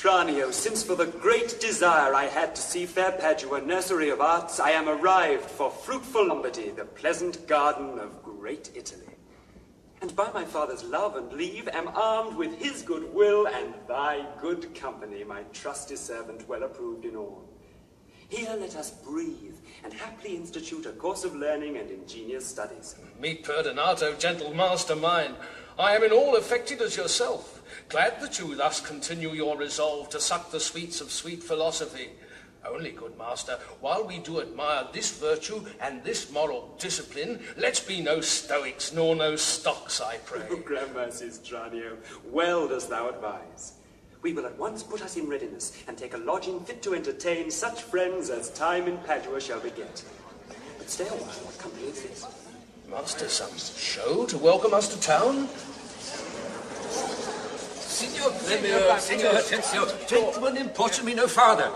Tranio, since for the great desire I had to see fair Padua, nursery of arts, I am arrived for fruitful Lombardy, the pleasant garden of great Italy. And by my father's love and leave am armed with his good will and thy good company, my trusty servant, well approved in all. Here let us breathe, and haply institute a course of learning and ingenious studies. Meet Perdinato, gentle master mine. I am in all affected as yourself, glad that you thus continue your resolve to suck the sweets of sweet philosophy. Only, good master, while we do admire this virtue and this moral discipline, let's be no stoics nor no stocks, I pray. Gramercies, Tranio, well dost thou advise. We will at once put us in readiness, and take a lodging fit to entertain such friends as time in Padua shall beget. But stay a while, what company is this? Master, some show to welcome us to town? Signor Gremio, Signor Hortensio, gentlemen, importune me no farther.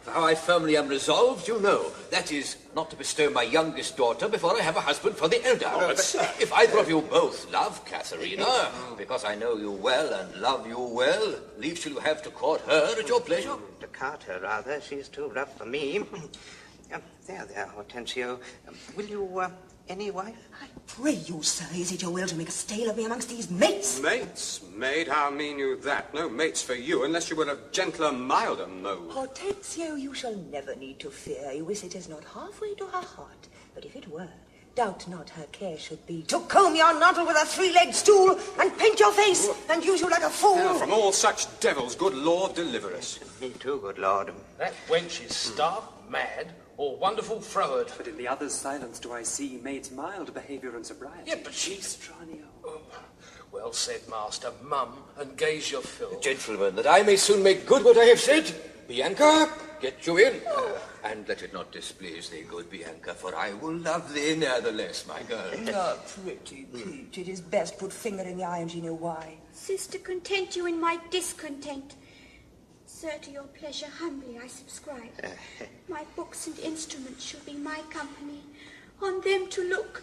For how I firmly am resolved, you know. That is, not to bestow my youngest daughter before I have a husband for the elder. Oh, but sir. If either of you both love Katharina, because I know you well and love you well, leave shall you have to court her at your pleasure? To court her, rather. She's too rough for me. There, Hortensio. Will you, any wife? I pray you, sir, is it your will to make a stale of me amongst these mates? Mates? Maid, how mean you that? No mates for you, unless you were of gentler, milder mode. Hortensio, you shall never need to fear. You wish it is not halfway to her heart. But if it were, doubt not her care should be to comb your noddle with a three-legged stool, and paint your face, and use you like a fool. Yeah, from all such devils, good Lord, deliver us. Me too, good Lord. That wench is stark, mad, or wonderful froward. But in the other's silence do I see maid's mild behaviour and sobriety. Yeah, but she's... Tranio. Oh, well said, master. Mum, and gaze your fill. Gentlemen, that I may soon make good what I have said, Bianca, get you in. And let it not displease thee, good Bianca, for I will love thee nevertheless, my girl. Oh, pretty peach. It is best put finger in the eye, and you know why. Sister, content you in my discontent. Sir, to your pleasure humbly I subscribe. My books and instruments shall be my company. On them to look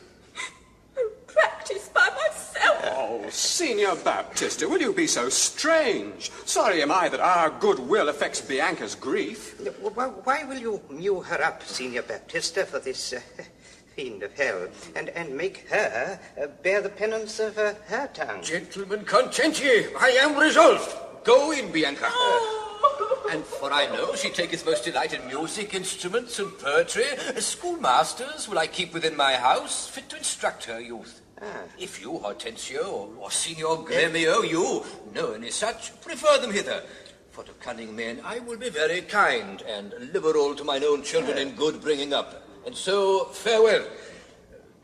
and practice by myself. Oh, Signor Baptista, will you be so strange? Sorry am I that our goodwill affects Bianca's grief. Why will you mew her up, Signor Baptista, for this fiend of hell, and make her bear the penance of her tongue? Gentlemen, content ye. I am resolved. Go in, Bianca. And for I know she taketh most delight in music, instruments, and poetry. Schoolmasters will I keep within my house, fit to instruct her youth. If you, Hortensio, or Signor Gremio, you know any such, prefer them hither. For to cunning men I will be very kind, and liberal to mine own children in good bringing up. And so, farewell.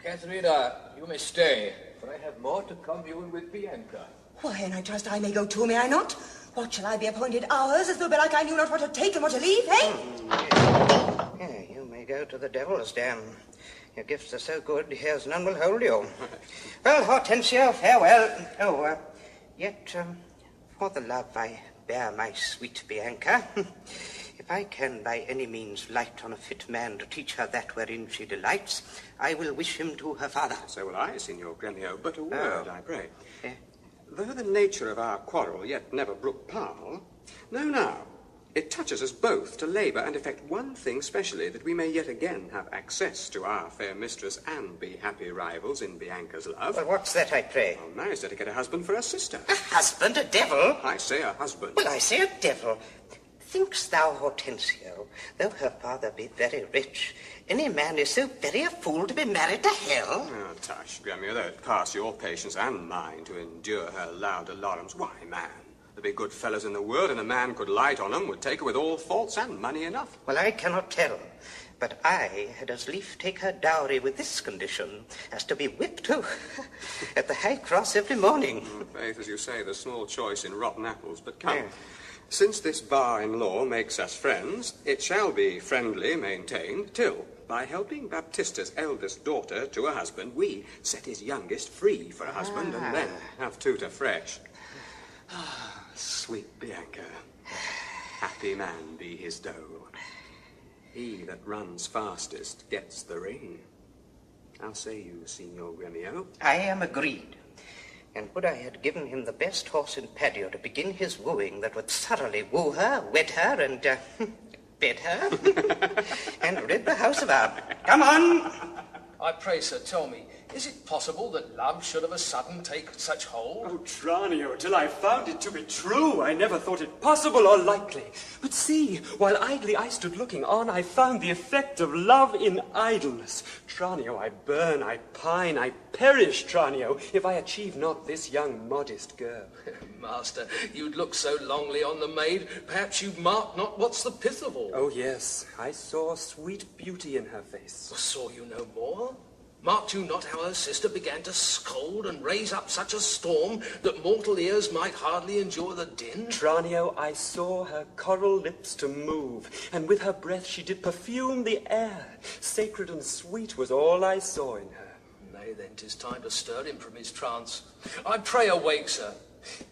Katharina, you may stay, for I have more to commune with Bianca. Why, and I trust I may go too, may I not? What shall I be appointed hours, as though belike I knew not what to take and what to leave, eh? Yeah, you may go to the devil's den. Your gifts are so good, here's none will hold you. Well, Hortensio, farewell. Yet, for the love I bear my sweet Bianca, if I can by any means light on a fit man to teach her that wherein she delights, I will wish him to her father. So will I, Signor Gremio, but a word, I pray. Though the nature of our quarrel yet never brook parle, know now, it touches us both to labour and effect one thing specially, that we may yet again have access to our fair mistress and be happy rivals in Bianca's love. Well, what's that, I pray? Well, now is to get a husband for her sister. A husband? A devil? I say a husband. Well, I say a devil. Think'st thou, Hortensio, though her father be very rich, any man is so very a fool to be married to hell? Oh, tush, Gremio, though it pass your patience and mine to endure her loud alarums, why, man, there be good fellows in the world, and a man could light on 'em, would take her with all faults and money enough. Well, I cannot tell, but I had as lief take her dowry with this condition, as to be whipped too, at the High Cross every morning. Faith, as you say, there's small choice in rotten apples, but come. Yeah. Since this bar-in-law makes us friends, it shall be friendly maintained, till, by helping Baptista's eldest daughter to a husband, we set his youngest free for a husband, and then have two to fresh. Sweet Bianca, happy man be his dole. He that runs fastest gets the ring. How say you, Signor Gremio? I am agreed. And would I had given him the best horse in Padua to begin his wooing that would thoroughly woo her, wed her, and bed her, and rid the house of our... Come on! I pray, sir, tell me, is it possible that love should of a sudden take such hold? Oh, Tranio, till I found it to be true, I never thought it possible or likely. But see, while idly I stood looking on, I found the effect of love in idleness. Tranio, I burn, I pine, I perish, Tranio, if I achieve not this young modest girl. Master, you'd look so longly on the maid, perhaps you mark not what's the pith of all. Oh, yes, I saw sweet beauty in her face. Saw you no more? Marked you not how her sister began to scold and raise up such a storm that mortal ears might hardly endure the din? Tranio, I saw her coral lips to move, and with her breath she did perfume the air. Sacred and sweet was all I saw in her. Nay, then, 'tis time to stir him from his trance. I pray awake, sir.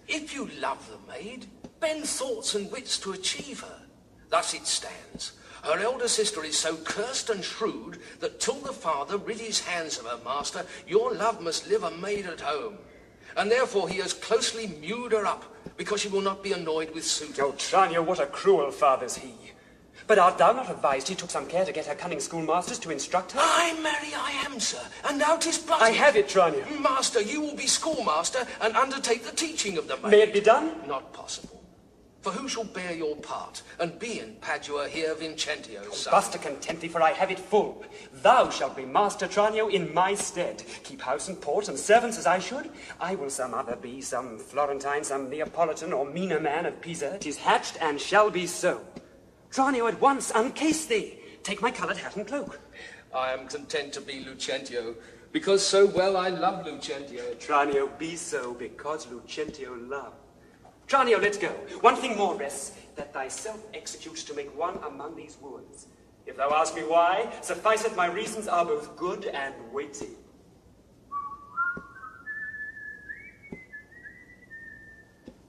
If you love the maid, bend thoughts and wits to achieve her. Thus it stands. Her elder sister is so cursed and shrewd that till the father rid his hands of her master, your love must live a maid at home. And therefore he has closely mewed her up, because she will not be annoyed with suitors. Oh, Tranio, what a cruel father's he. But art thou not advised he took some care to get her cunning schoolmasters to instruct her? Ay, marry, I am, sir, and now 'tis bloody. I have it, Tranio. Master, you will be schoolmaster and undertake the teaching of the maid. May it be done? Not possible. For who shall bear your part, and be in Padua here Vincentio's son? Buster, content thee, for I have it full. Thou shalt be master, Tranio, in my stead. Keep house and port and servants as I should. I will some other be, some Florentine, some Neapolitan, or meaner man of Pisa. 'Tis hatched and shall be so. Tranio, at once uncase thee. Take my coloured hat and cloak. I am content to be Lucentio, because so well I love Lucentio. Tranio, be so, because Lucentio love. Tranio, let's go. One thing more rests, that thyself executes to make one among these wooers. If thou ask me why, suffice it my reasons are both good and weighty.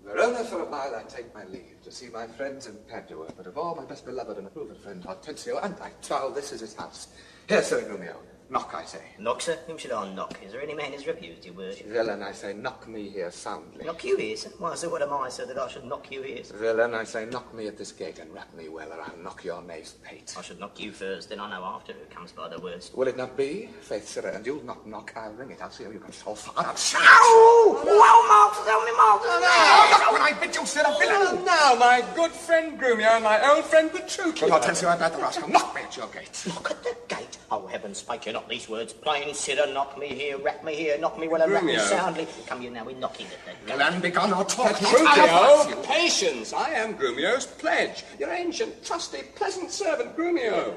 Verona, for a while I take my leave to see my friends in Padua, but of all my best beloved and approved friend Hortensio, and I trow this is his house. Here, Sir Grumio, knock, I say. Knock, sir? Whom should I knock? Is there any man who's refused your worship? Villain, I say, knock me here soundly. Knock you here, sir? Why, sir, what am I, sir, that I should knock you here, sir? Villain, I say, knock me at this gate and rap me well, or I'll knock your knave's pate. I should knock you first, then I know after who comes by the worst. Will it not be? Faith, sir, and you'll knock, I'll ring it. I'll see how you can solve fire. Ow! Well, Martha, tell me, Martha. No, I bid you, sir, a villain! Now, my good friend Grumio and my old friend Petruchio. Well, Hortensio, I bade the rascal knock me at your gate. Knock at the gate? Oh, heavens, spake you not these words. Plain, sidder, knock me here, rap me here, knock me well and rap me Grumio. soundly. Come you now, we're knocking at the gate. Land begone or talk. Petruchio, patience! I am Grumio's pledge, your ancient, trusty, pleasant servant Grumio.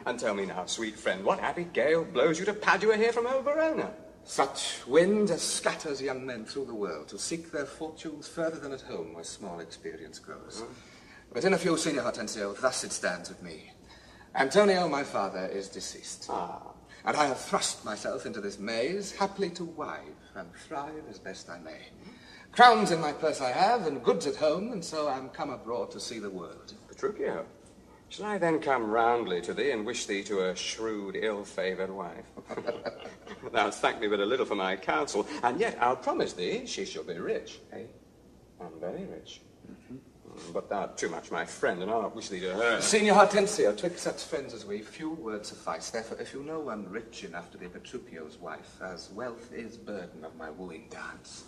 And tell me now, sweet friend, what happy gale blows you to Padua here from old Verona? Such wind as scatters young men through the world to seek their fortunes further than at home where small experience grows. But in a few, Signor Hortensio, thus it stands with me. Antonio, my father, is deceased. And I have thrust myself into this maze, happily to wive and thrive as best I may. Crowns in my purse I have, and goods at home, and so I'm come abroad to see the world. Petruchio, shall I then come roundly to thee and wish thee to a shrewd, ill-favoured wife? Thou hast thanked me but a little for my counsel, and yet I'll promise thee she shall be rich, and very rich. But thou art too much my friend, and I'll not wish thee to her. Signor Hortensio, twixt such friends as we, few words suffice. Therefore, if you know one rich enough to be Petruchio's wife, as wealth is burden of my wooing dance,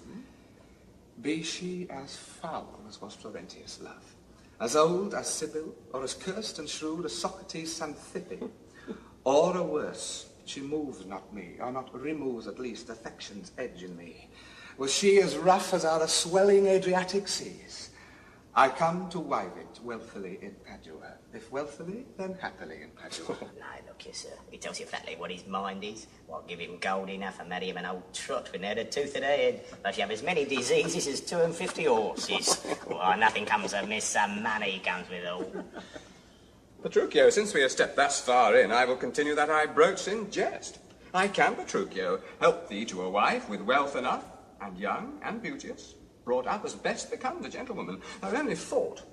be she as foul as was Florentius' love, as old as Sibyl, or as cursed and shrewd as Socrates' Xanthippe, or a worse, she moves not me, or not removes at least affection's edge in me. Was she as rough as are the swelling Adriatic seas? I come to wive it wealthily in Padua. If wealthily, then happily in Padua. No, look here, sir. He tells you flatly what his mind is. Well, give him gold enough and marry him an old trot with ne'er a tooth in her head. But you have as many diseases as 52 horses. Why, nothing comes amiss, some money comes with all. Petruchio, since we have stepped thus far in, I will continue that I broach in jest. I can, Petruchio, help thee to a wife with wealth enough, and young and beauteous, brought up as best becomes a gentlewoman. Our only fault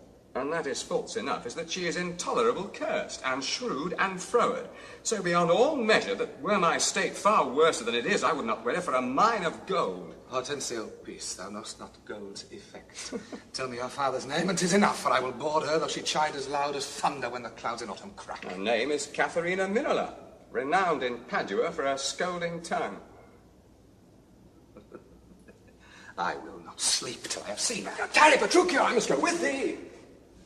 and that is false enough, is that she is intolerable cursed, and shrewd and froward. So beyond all measure that were my state far worse than it is, I would not wear it for a mine of gold. Hortensio, peace, thou know'st not gold's effect. Tell me her father's name, and 'tis enough, for I will board her, though she chide as loud as thunder when the clouds in autumn crack. Her name is Katharina Minola, renowned in Padua for her scolding tongue. I will not sleep till I have seen her. Tarry, Petruchio, I must go with thee.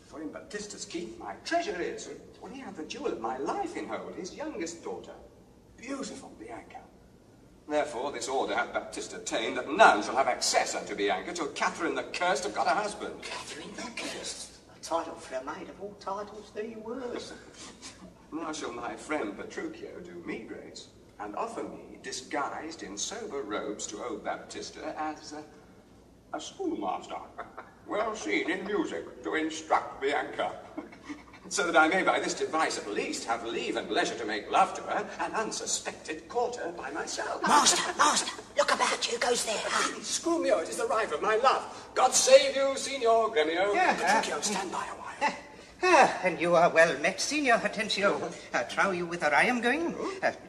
For in Baptista's keep my treasure is, when he had the jewel of my life in hold, his youngest daughter, beautiful Bianca. Therefore this order hath Baptista ta'en, that none shall have access unto Bianca till Catherine the Cursed have got a husband. Catherine the Cursed? A title for a maid of all titles thee worse. Now shall my friend Petruchio do me grace, and offer me, disguised in sober robes to old Baptista, as a schoolmaster, well seen in music, to instruct Bianca, so that I may by this device at least have leave and leisure to make love to her, and unsuspected court her by myself. Master, look about you, who's there? Grumio, it is the rival of my love. God save you, Signor Gremio. Petruchio, stand by a while. And you are well met, Signor Hortensio. Trow you whither I am going?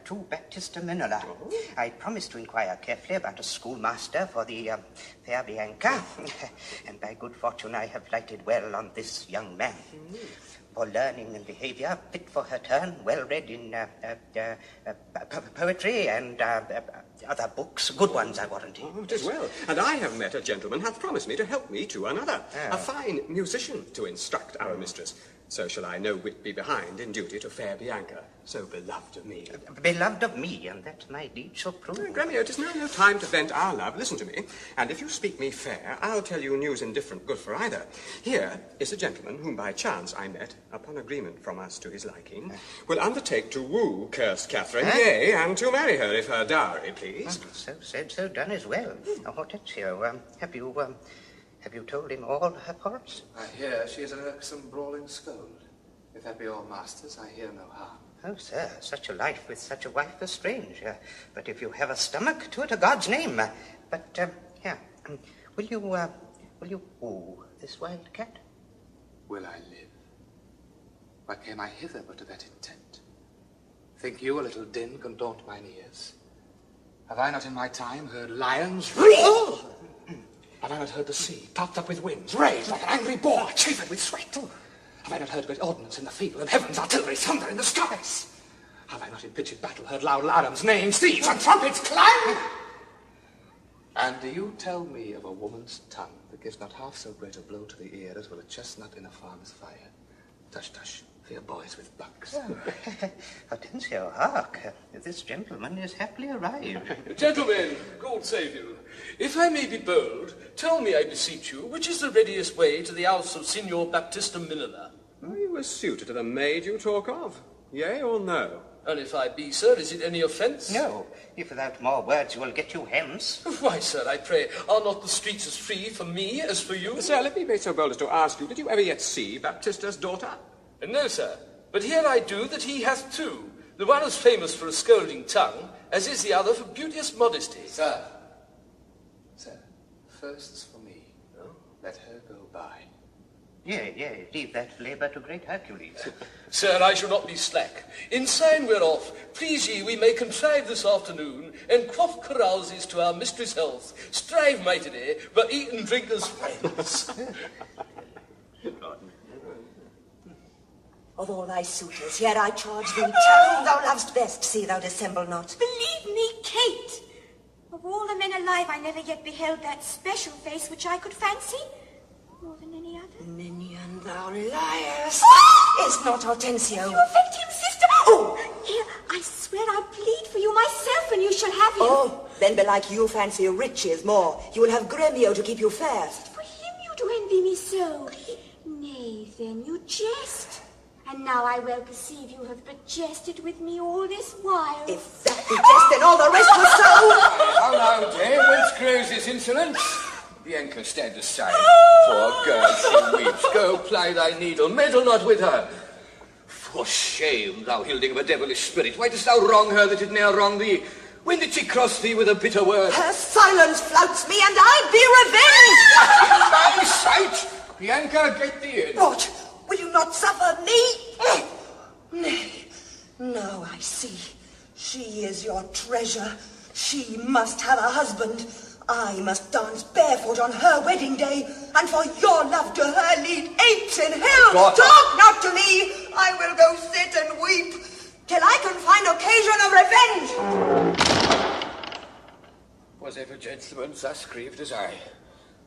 To Baptista Minola. I promised to inquire carefully about a schoolmaster for the fair Bianca. And by good fortune I have lighted well on this young man. For learning and behaviour, fit for her turn, well read in poetry and other books, good ones, I warrant you. Oh, 'tis well. And I have met a gentleman hath promised me to help me to another, a fine musician to instruct our mistress. So shall I no whit be behind in duty to fair Bianca, so beloved of me. Beloved of me, and that my deed shall prove. Gremio, it is now no time to vent our love. Listen to me, and if you speak me fair, I'll tell you news indifferent good for either. Here is a gentleman whom by chance I met, upon agreement from us to his liking, will undertake to woo cursed Catherine, yea, and to marry her if her dowry please. So said, so done as well. Hortensio, have you told him all her faults? I hear she is an irksome brawling scold. If that be all masters, I hear no harm. Oh, sir, such a life with such a wife is strange. But if you have a stomach, to it a God's name. Will you woo this wild cat? Will I live? What came I hither but to that intent? Think you a little din can daunt mine ears? Have I not in my time heard lions roar? Have I not heard the sea, topped up with winds, rage like an angry boar, chafed with sweat? Have I not heard great ordnance in the field, and heaven's artillery thunder in the skies? Have I not in pitched battle heard loud alarums, neighing steeds, and trumpets clang? And do you tell me of a woman's tongue that gives not half so great a blow to the ear as will a chestnut in a farmer's fire? Tush, tush, for your boys with bugs. Hortensio, hark. This gentleman is happily arrived. Gentlemen, God save you. If I may be bold, tell me, I beseech you, which is the readiest way to the house of Signor Baptista Minola? Are you a suitor to the maid you talk of? Yea or no? And if I be, sir, is it any offence? No, if without more words you will get you hence. Why, sir, I pray, are not the streets as free for me as for you? Sir, let me be so bold as to ask you, did you ever yet see Baptista's daughter? No, sir, but here I do that he hath two. The one is famous for a scolding tongue, as is the other for beauteous modesty. Sir, first's for me. Let her go by. Yea, leave that labour to great Hercules. Sir, I shall not be slack. In sign whereof, please ye, we may contrive this afternoon, and quaff carouses to our mistress' health, strive mightily, but eat and drink as friends. Of all thy suitors, here I charge thee, tell whom thou lovest best, see thou dissemble not. Believe me, Kate, of all the men alive, I never yet beheld that special face which I could fancy more than any other. Ninian, thou liest. Is not Hortensio. You affect him, sister. Oh, here, I swear I plead for you myself, and you shall have him. Oh, then belike you fancy riches more. You will have Gremio to keep you fair. For him you do envy me so. Nay, then, you jest. And now I well perceive you have but jested with me all this while. If that be jest, then all the rest was so. How now, dame, whence grows this insolence? Bianca, stand aside. Poor girl, she weeps. Go ply thy needle, meddle not with her. For shame, thou hilding of a devilish spirit, why dost thou wrong her that did ne'er wrong thee? When did she cross thee with a bitter word? Her silence flouts me, and I be revenged. In thy sight, Bianca, get thee in. What? Will you not suffer me? Nay, now I see. She is your treasure. She must have a husband. I must dance barefoot on her wedding day, and for your love to her lead apes in hell. Daughter. Talk not to me. I will go sit and weep till I can find occasion of revenge. Was ever gentleman thus grieved as I?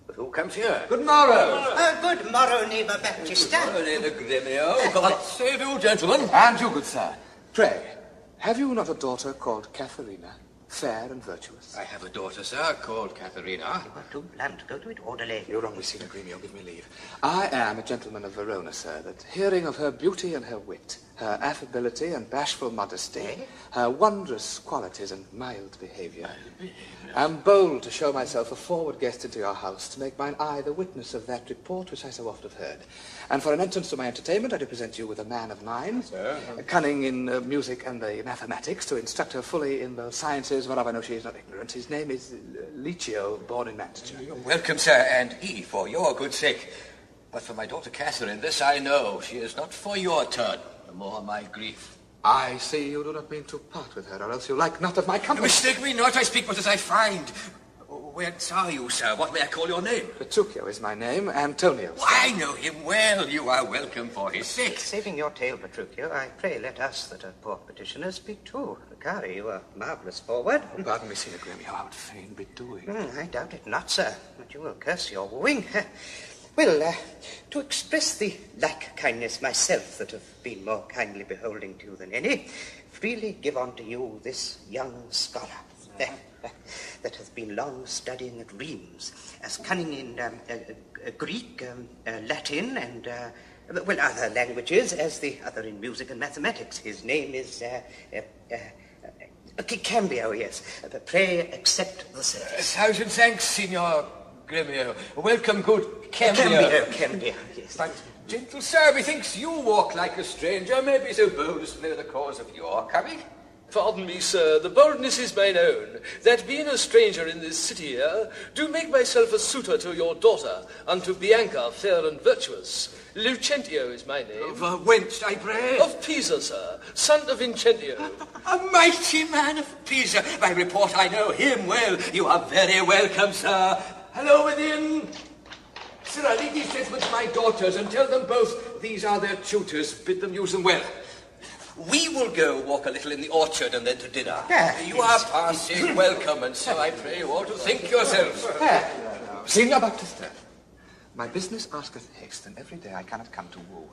But who comes here? Good morrow. Good morrow, neighbour Baptista. Good morrow, Gremio. God save you, gentlemen. And you, good sir. Pray, have you not a daughter called Katharina, fair and virtuous? I have a daughter, sir, called Katharina. You are too blunt. Go to it orderly. You're wrong, Sian Gremio, give me leave. I am a gentleman of Verona, sir, that hearing of her beauty and her wit, her affability and bashful modesty, her wondrous qualities and mild behaviour, am bold to show myself a forward guest into your house, to make mine eye the witness of that report which I so oft have heard. And for an entrance to my entertainment, I do present you with a man of mine, cunning in music and the mathematics, to instruct her fully in those sciences whereof I know she is not ignorant. His name is Lucentio, born in Manchester. Welcome, sir, and he for your good sake. But for my daughter Catherine, this I know, she is not for your turn, the more my grief. I see you do not mean to part with her, or else you like not of my company. Mistake me not, I speak but as I find. Whence are you, sir? What may I call your name? Petruchio is my name, Antonio. I know him well. You are welcome for his sake. Saving your tale, Petruchio, I pray let us that are poor petitioners speak too. Cari, you are marvellous forward. Pardon me, Sian Gremio, I would fain be doing. I doubt it not, sir, but you will curse your wooing. Well, to express the like kindness myself that have been more kindly beholding to you than any, freely give unto you this young scholar that hath been long studying at Rheims, as cunning in Greek, Latin, and other languages as the other in music and mathematics. His name is Cambio, yes. Pray accept the service. 1,000 thanks, Signor Gremio. Welcome, good Cambio. Cambio, yes. But, gentle sir, methinks you walk like a stranger, may be so bold as to know the cause of your coming. Pardon me, sir, the boldness is mine own, that being a stranger in this city here, do make myself a suitor to your daughter, unto Bianca, fair and virtuous. Lucentio is my name. Of whence, I pray? Of Pisa, sir, son of Vincentio. A mighty man of Pisa. By report I know him well. You are very welcome, sir. Hello within. Sir, I lead these gentlemen to my daughters and tell them both these are their tutors. Bid them use them well. We will go walk a little in the orchard and then to dinner. You are passing welcome, and so I pray you all to think yourselves. Signor Baptista, my business asketh haste, and every day I cannot come to woo.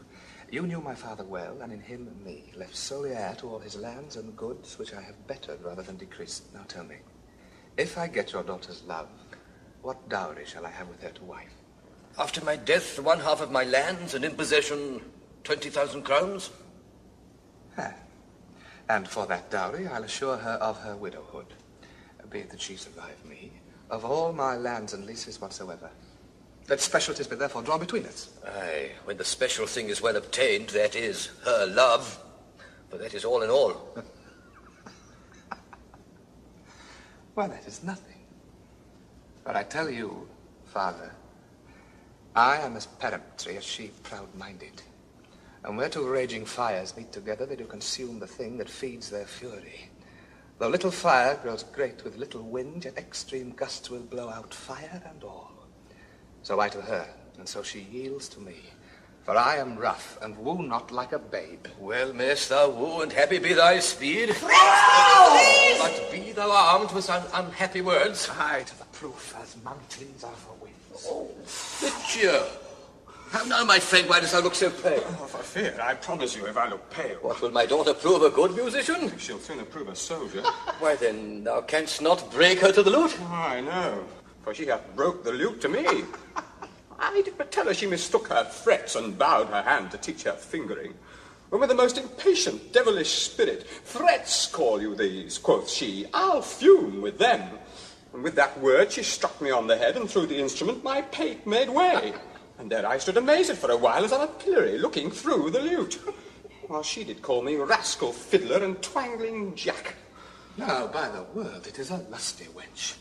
You knew my father well, and in him and me, left solely heir to all his lands and goods, which I have bettered rather than decreased. Now tell me, if I get your daughter's love, what dowry shall I have with her to wife? After my death, 1/2 of my lands, and in possession 20,000 crowns. And for that dowry, I'll assure her of her widowhood, be it that she survive me, of all my lands and leases whatsoever. Let specialties be therefore drawn between us. Aye, when the special thing is well obtained, that is, her love, for that is all in all. Well, that is nothing. But I tell you, father, I am as peremptory as she proud-minded. And where two raging fires meet together, they do consume the thing that feeds their fury. Though little fire grows great with little wind, yet extreme gusts will blow out fire and all. So I to her, and so she yields to me. For I am rough, and woo not like a babe. Well mayst thou woo, and happy be thy speed. But be thou armed with unhappy words. Aye, to the proof, as mountains are for winds. Petruchio. How now, my friend, why dost thou look so pale? Oh, for fear, I promise you, if I look pale. What, will my daughter prove a good musician? She'll sooner prove a soldier. Why then, thou canst not break her to the lute? Oh, I know, for she hath broke the lute to me. I did but tell her she mistook her frets and bowed her hand to teach her fingering. When with the most impatient, devilish spirit, frets call you these, quoth she, I'll fume with them. And with that word she struck me on the head, and through the instrument my pate made way. And there I stood amazed for a while as on a pillory, looking through the lute, while she did call me rascal fiddler and twangling jack. Now, by the word, it is a lusty wench.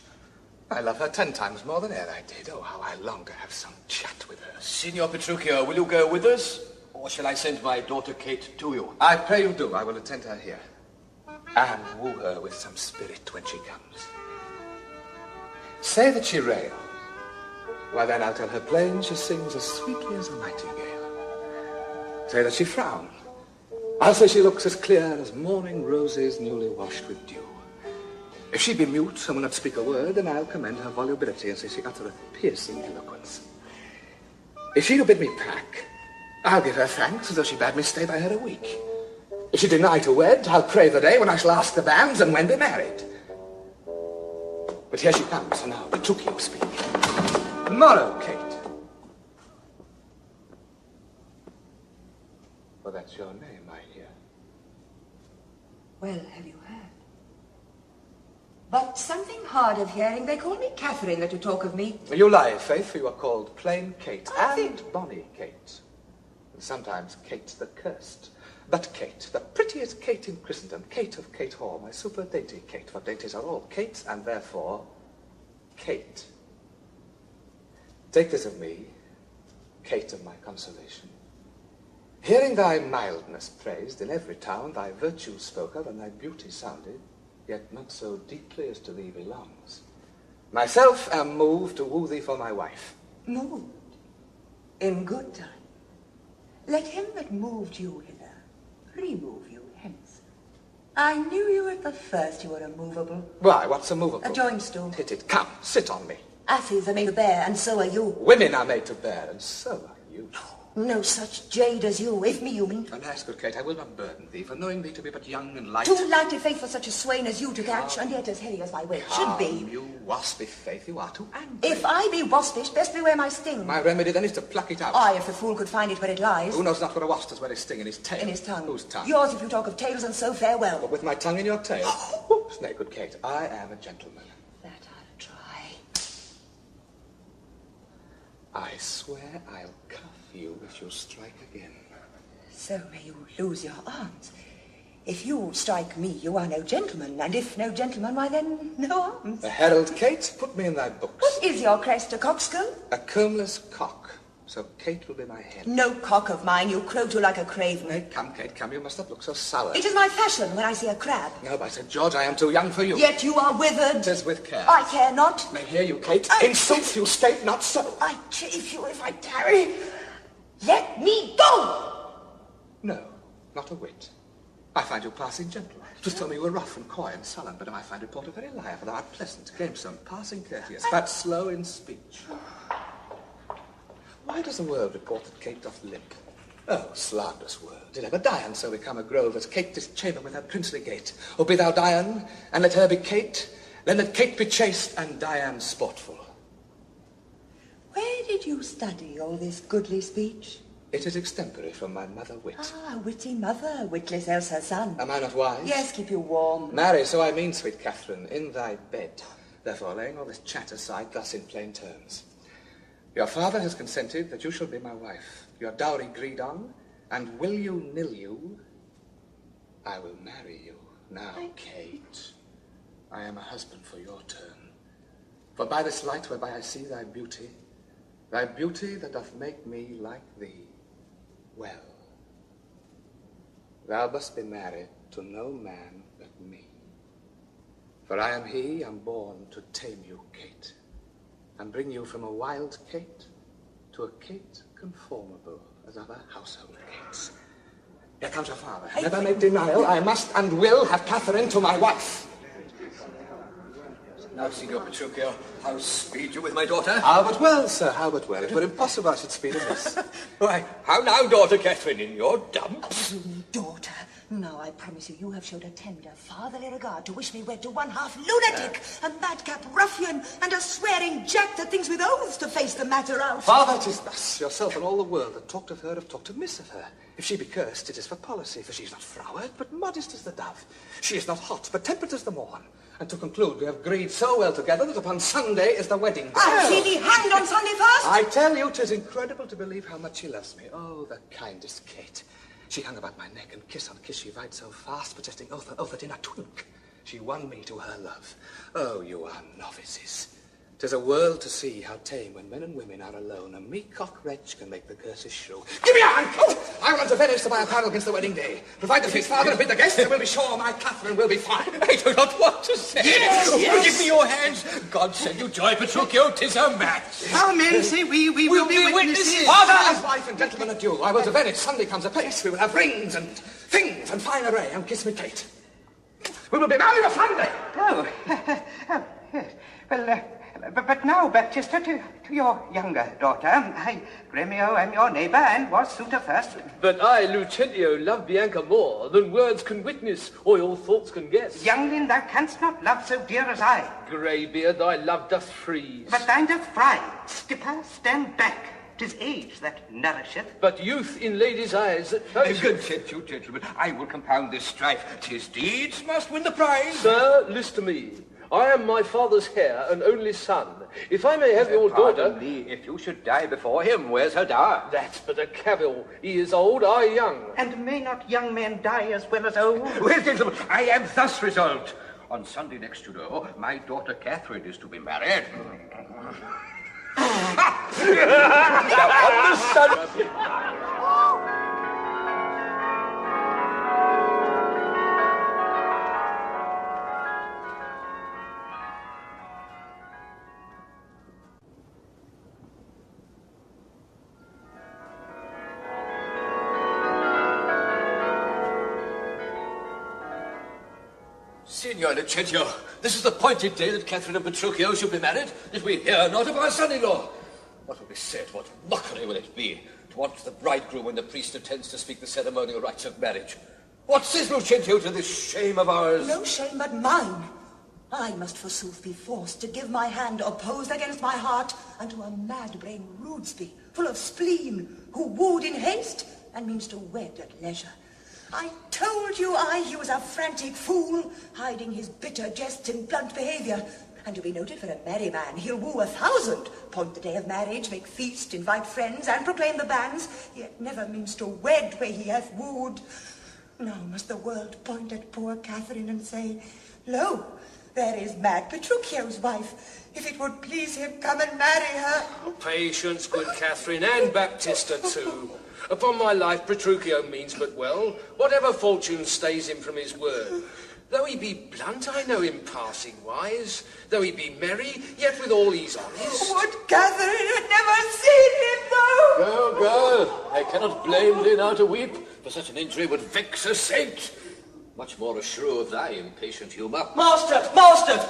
I love her 10 times more than ever I did. Oh, how I long to have some chat with her. Signor Petruchio, will you go with us? Or shall I send my daughter Kate to you? I pray you do. I will attend her here. And woo her with some spirit when she comes. Say that she rail. Why, then I'll tell her plain she sings as sweetly as a nightingale. Say that she frown. I'll say she looks as clear as morning roses newly washed with dew. If she be mute and will not speak a word, then I'll commend her volubility and say she utter a piercing eloquence. If she do bid me pack, I'll give her thanks as though she bade me stay by her a week. If she deny to wed, I'll crave the day when I shall ask the banns and when be married. But here she comes, and now Petruchio speak. Tomorrow, Kate. For that's your name, I hear. Well, have you heard? But something hard of hearing. They call me Katharina to talk of me. You lie, Faith, for you are called plain Kate and bonny Kate. And sometimes Kate the cursed. But Kate, the prettiest Kate in Christendom, Kate of Kate Hall, my super dainty Kate, for dainties are all Kates, and therefore, Kate. Take this of me, Kate of my consolation. Hearing thy mildness praised in every town, thy virtue spoke of, and thy beauty sounded, yet not so deeply as to thee belongs. Myself am moved to woo thee for my wife. Moved? In good time. Let him that moved you hither remove you hence. I knew you at the first you were immovable. Why, what's immovable? A joint stool. Hit it. Come, sit on me. Asses are made to bear, and so are you. Women are made to bear, and so are you. No such jade as you, if me you mean. Alas, good Kate, I will not burden thee, for knowing thee to be but young and light. Too light a faith for such a swain as you to catch, and yet as heavy as my weight should be. You waspy Faith, you are too angry. If I be waspish, best beware my sting. My remedy then is to pluck it out. Aye, if the fool could find it where it lies. Who knows not what a wasp does where his sting in his tail? In his tongue. Whose tongue? Yours, if you talk of tails, and so farewell. But with my tongue in your tail? Whoops, nay, good Kate, I am a gentleman. That I'll try. I swear I'll cuff you if you strike again. So may you lose your arms. If you strike me, you are no gentleman, and if no gentleman, why then, no arms. A herald, Kate, put me in thy books. What is your crest, a coxcomb? A combless cock, so Kate will be my head. No cock of mine, you crow to like a craven. Nay, come, Kate, come, you must not look so sour. It is my fashion when I see a crab. No, by St. George, I am too young for you. Yet you are withered. 'Tis with care. I care not. May hear you, Kate. In sooth, you state not so. I chafe you if I tarry. Let me go! No, not a whit. I find you passing gentle. 'Twas told me you were rough and coy and sullen, but I find report a very liar, for thou art pleasant, gamesome, passing courteous, but slow in speech. Why does the world report that Kate doth limp? Oh, slanderous world! Did ever Dian so become a grove as Kate this chamber with her princely gait? Or be thou Dian, and let her be Kate, then let Kate be chaste and Dian sportful. Where did you study all this goodly speech? It is extempore from my mother wit. Ah, witty mother, witless else her son. Am I not wise? Yes, keep you warm. Marry, so I mean, sweet Catherine, in thy bed. Therefore, laying all this chat aside, thus in plain terms. Your father has consented that you shall be my wife. Your dowry agreed on, and will you, nill you, I will marry you. Now, Kate, I am a husband for your turn. For by this light whereby I see thy beauty that doth make me like thee, well, thou must be married to no man but me. For I am he am born to tame you, Kate, and bring you from a wild Kate to a Kate conformable as other household Kates. Here comes your father. Never make denial. I must and will have Katharine to my wife. Now, Signor Petruchio, how speed you with my daughter? How but well, sir, how but well. It were impossible I should speed in this. Why, how now, daughter Catherine, in your dumps? Daughter, now I promise you, you have showed a tender, fatherly regard to wish me wed to one half lunatic, a madcap ruffian, and a swearing jack that thinks with oaths to face the matter out. Father, 'tis thus. Yourself and all the world that talked of her have talked amiss of her. If she be cursed, it is for policy, for she is not froward, but modest as the dove. She is not hot, but temperate as the morn. And to conclude, we have agreed so well together that upon Sunday is the wedding day. I'll see thee hanged on Sunday first. I tell you, 'tis incredible to believe how much she loves me. Oh, the kindest Kate. She hung about my neck, and kiss on kiss she vied so fast, protesting oath on oath that in a twink she won me to her love. Oh, you are novices. 'Tis a world to see how tame when men and women are alone. A meek cock wretch can make the curses shrew. Give me a hand! Oh, I want to Venice to buy apparel against the wedding day. Provide the feast father and bid the guests, and we'll be sure my Catherine will be fine. I do not want to say Yes, it. yes. Give me your hands. God send you joy, Petruchio. 'Tis a match. Our men say we will be witnesses. Father, as wife and gentlemen adieu. I will to Venice. Sunday comes apace. We will have rings and things and fine array. And kiss me, Kate. We will be married on Sunday. Oh, yes. Well, but now, Baptista, to your younger daughter. I, Gremio, am your neighbour and was suitor first. But I, Lucentio, love Bianca more than words can witness or your thoughts can guess. Youngling, thou canst not love so dear as I. Greybeard, thy love doth freeze. But thine doth fry. Skipper, stand back. 'Tis age that nourisheth. But youth in ladies' eyes that touch. Consent you, gentlemen. I will compound this strife. 'Tis deeds must win the prize. Sir, listen to me. I am my father's heir and only son. If I may have your daughter... Pardon me, if you should die before him, where's her dower? That's but a cavil. He is old, I young. And may not young men die as well as old? Well, gentlemen, I am thus resolved. On Sunday next to know, my daughter Catherine is to be married. Now, on the Sunday... Signor Lucentio, this is the appointed day that Catherine and Petruchio should be married, if we hear not of our son-in-law. What will be said? What mockery will it be to want the bridegroom when the priest attends to speak the ceremonial rites of marriage? What says Lucentio to this shame of ours? No shame but mine. I must forsooth be forced to give my hand opposed against my heart unto a mad-brain rudesby, full of spleen, who wooed in haste and means to wed at leisure. I told you he was a frantic fool, hiding his bitter jests in blunt behaviour. And to be noted for a merry man, he'll woo 1,000, point the day of marriage, make feast, invite friends, and proclaim the banns, yet never means to wed where he hath wooed. Now must the world point at poor Katharine and say, Lo, there is mad Petruchio's wife. If it would please him, come and marry her. Patience, good Catherine, and Baptista too. Upon my life, Petruchio means but well. Whatever fortune stays him from his word. Though he be blunt, I know him passing wise. Though he be merry, yet withal he's honest. Would Katharine had never seen him, though! Go. I cannot blame thee now to weep, for such an injury would vex a saint. Much more a shrew of thy impatient humour. Master!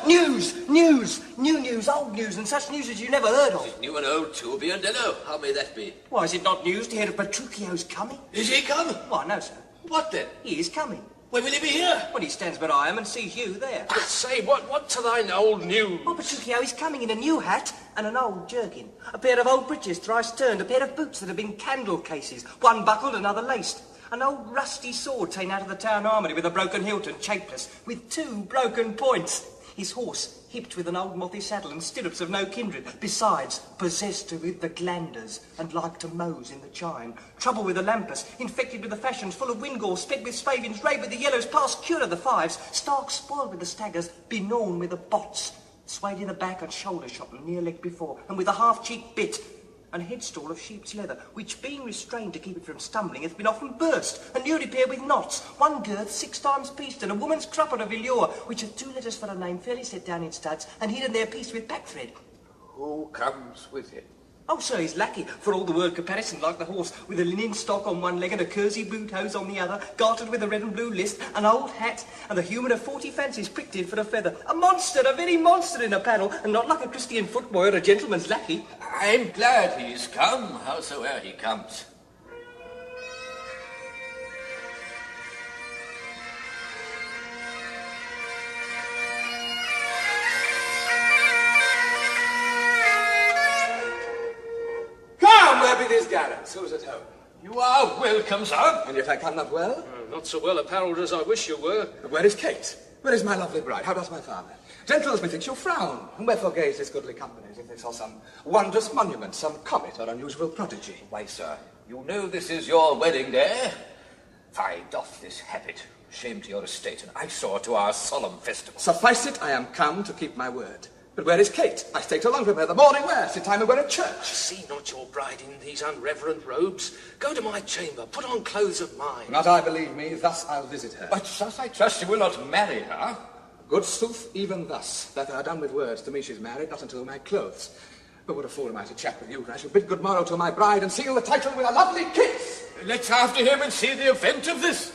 News! New news, old news, and such news as you never heard of. New and old too, Biondello. How may that be? Why, is it not news to hear of Petruchio's coming? Is he come? Why, no, sir. What then? He is coming. When will he be here? When he stands where I am and sees you there. But say, what to thine old news? Oh, Petruchio is coming in a new hat and an old jerkin, a pair of old breeches thrice turned, a pair of boots that have been candle cases, one buckled, another laced, an old rusty sword taken out of the town armoury with a broken hilt and shapeless, with 2 broken points. His horse hipped with an old mothy saddle and stirrups of no kindred, besides possessed with the glanders and like to mose in the chine, trouble with the lampus, infected with the fashions, full of windgall, sped with spavins, raved with the yellows, past cure of the fives, stark spoiled with the staggers, begnawn with the bots, swayed in the back and shoulder shot and near leg before, and with a half-cheek bit, and headstall of sheep's leather, which being restrained to keep it from stumbling, hath been often burst, and new repaired with knots, one girth 6 times pieced, and a woman's crupper of velour, which hath 2 letters for a name fairly set down in studs, and hidden there pieced with packthread. Who comes with him? Oh, sir, he's lackey, for all the word comparison like the horse, with a linen stock on one leg and a kersey boot hose on the other, gartered with a red and blue list, an old hat, and the humour of 40 fancies pricked in for a feather. A monster, a very monster in a panel, and not like a Christian footboy or a gentleman's lackey. I'm glad he's come, howsoe'er he comes. Where be these gallants? Who's at home? You are welcome, sir. And yet I come not well? Not so well apparelled as I wish you were. But where is Kate? Where is my lovely bride? How does my father? Gentles, methinks you frown. And wherefore gaze this goodly company as if they saw some wondrous monument, some comet or unusual prodigy? Why, sir, you know this is your wedding day. Fie, doff this habit. Shame to your estate, and eyesore to our solemn festival. Suffice it, I am come to keep my word. But where is Kate? I stayed so long to wear the morning wear, since time we're at church. See not your bride in these unreverent robes. Go to my chamber, put on clothes of mine. Not I, believe me, thus I'll visit her. But thus I trust you will not marry her. Good sooth, even thus, that are done with words. To me she's married, not unto my clothes. But what a fool am I to chat with you, and I shall bid good morrow to my bride and seal the title with a lovely kiss. Let's after him and see the event of this.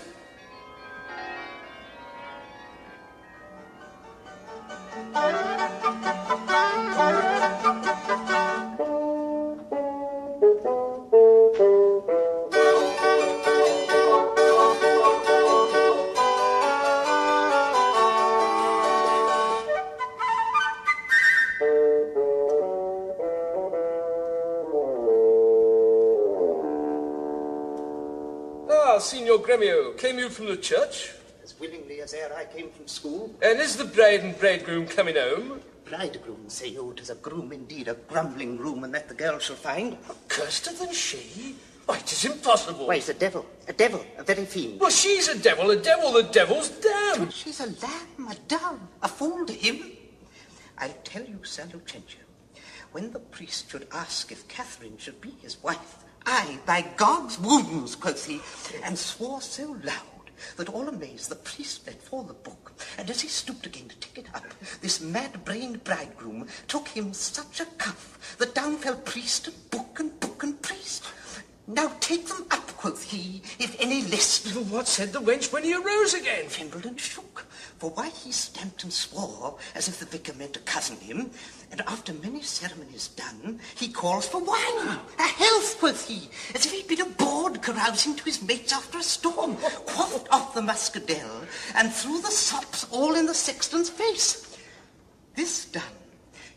Signor Gremio, came you from the church? As willingly as e'er I came from school. And is the bride and bridegroom coming home? Bridegroom, say you, 'tis a groom indeed, a grumbling groom, and that the girl shall find. Curster than she? Why, 'tis impossible. Why, he's a devil, a very fiend. Well, she's a devil, the devil's damned. She's a lamb, a dove, a fool to him. I'll tell you, Sir Lucentio, when the priest should ask if Katharina should be his wife, "Aye, by God's wounds," quoth he, and swore so loud that all amazed the priest let fall the book, and as he stooped again to take it up, this mad-brained bridegroom took him such a cuff that down fell priest and book and priest. "Now take them up," quoth he, "if any list." What said the wench when he arose again? Trembled and shook, for why he stamped and swore, as if the vicar meant to cozen him, and after many ceremonies done, he calls for wine. "A health," quoth he, as if he'd been aboard carousing to his mates after a storm, quaffed off the muscadel, and threw the sops all in the sexton's face. This done,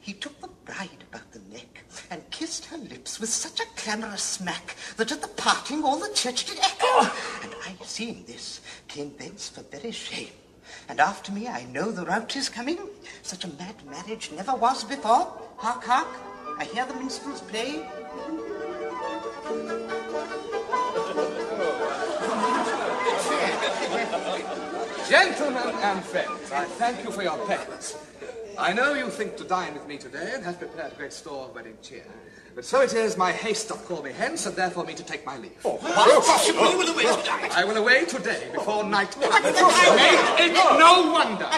he took the bride about the neck, and kissed her lips with such a clamorous smack, that at the parting all the church did echo. And I, seeing this, came thence for very shame. And after me I know the rout is coming. Such a mad marriage never was before. Hark, hark, I hear the minstrels play. Gentlemen and friends, I thank you for your presence. I know you think to dine with me today, and have prepared great store of wedding cheer. But so it is, my haste doth call me hence, and therefore me to take my leave. What? You will away tonight? I will away today, before night. Make it no wonder.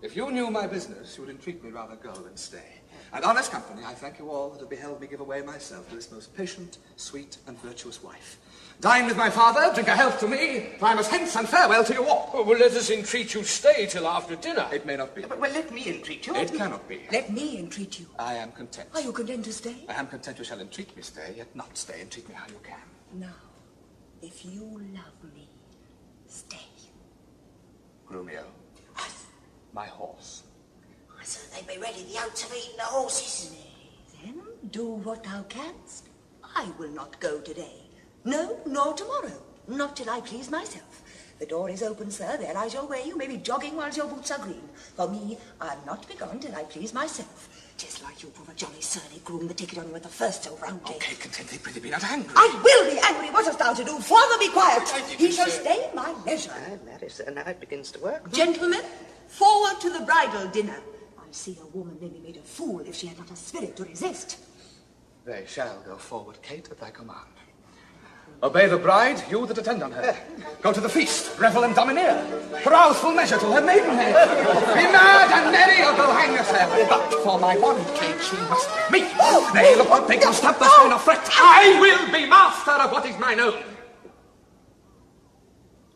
If you knew my business, you would entreat me rather go than stay. And honest company, I thank you all that have beheld me give away myself to this most patient, sweet, and virtuous wife. Dine with my father, drink a health to me, for I must hence, and farewell to you all. Oh, well, let us entreat you stay till after dinner. It may not be. Well, let me entreat you. It cannot be. Let me entreat you. I am content. Are you content to stay? I am content you shall entreat me stay, yet not stay. Entreat me how you can. Now, if you love me, stay. Grumio, my horse. So they be ready, the oats have eaten the horses. Nay, then, do what thou canst. I will not go today. No, nor tomorrow. Not till I please myself. The door is open, sir. There lies your way. You may be jogging whilst your boots are green. For me, I'll not be gone till I please myself. 'Tis like you prove a jolly surly groom the ticket on with the first so roundly. Okay, content thee, prithee, be not angry. I will be angry. What hast thou to do? Father, be quiet. He shall stay at my leisure. Marry, sir, now it begins to work. Gentlemen, forward to the bridal dinner. I see a woman nearly made a fool if she had not a spirit to resist. They shall go forward, Kate, at thy command. Obey the bride, you that attend on her. Go to the feast, revel and domineer. Carouse full measure till her maidenhead. Be mad and merry or go hang yourself. But for my one Kate, she must be me. Nay, look what they can stop the strain of fret. I will be master of what is mine own.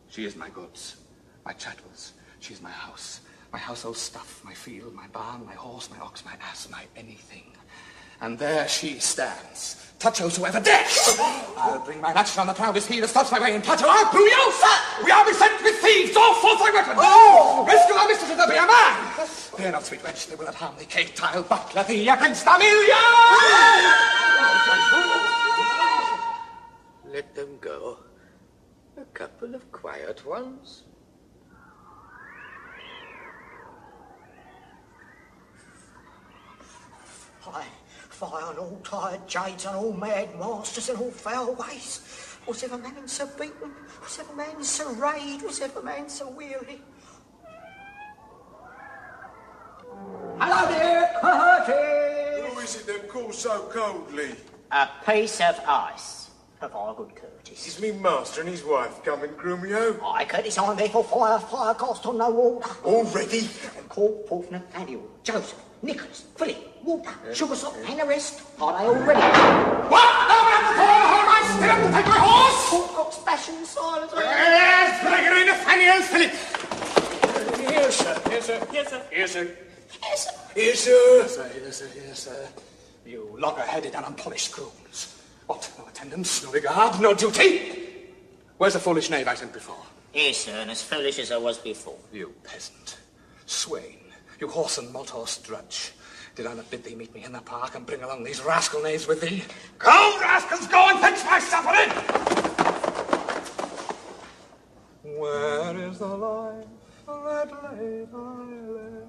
She is my goods, my chattels. She is my house, my household stuff, my field, my barn, my horse, my ox, my ass, my anything. And there she stands. Touch whosoever dares. I'll bring my action on the proudest he that stops my way and touch her. I'll prove you, sir! We are beset with thieves. Draw forth thy weapon. Rescue our mistress if there be a man. Fear not, sweet wench, they will not harm thee, Kate. I'll buckler thee against a million. Let them go. A couple of quiet ones. Fie on all tired jades and all mad masters and all foul ways. Was ever man so beaten? Was ever man so rayed? Was ever man so weary? Hello there, Curtis! Who is it that calls so coldly? A piece of ice. Provide good Curtis. Is me master and his wife coming, Grumio? Aye, Curtis, I'm there for fire cost on no water. Already? And call forth Nathaniel, Joseph, Nicholas, Philip, Walter, Sugarsop, and the rest. Are they all ready? What? No, hold on, still, take my horse! Portcock's bashing silence. Yes, Gregory, Nathaniel, Philip. Here, sir. Here, sir. Here, sir. Here, sir. Yes, sir. Here, sir. Here, sir. Here, sir. You logger-headed and unpolished grooms. What? No attendance, no regard, no duty? Where's the foolish knave I sent before? Here, sir, and as foolish as I was before. You peasant. Swain. You horse and malt-horse drudge. Did I not bid thee meet me in the park and bring along these rascal knaves with thee? Go, rascals, go and fetch my supper in! Where is the life that late I led?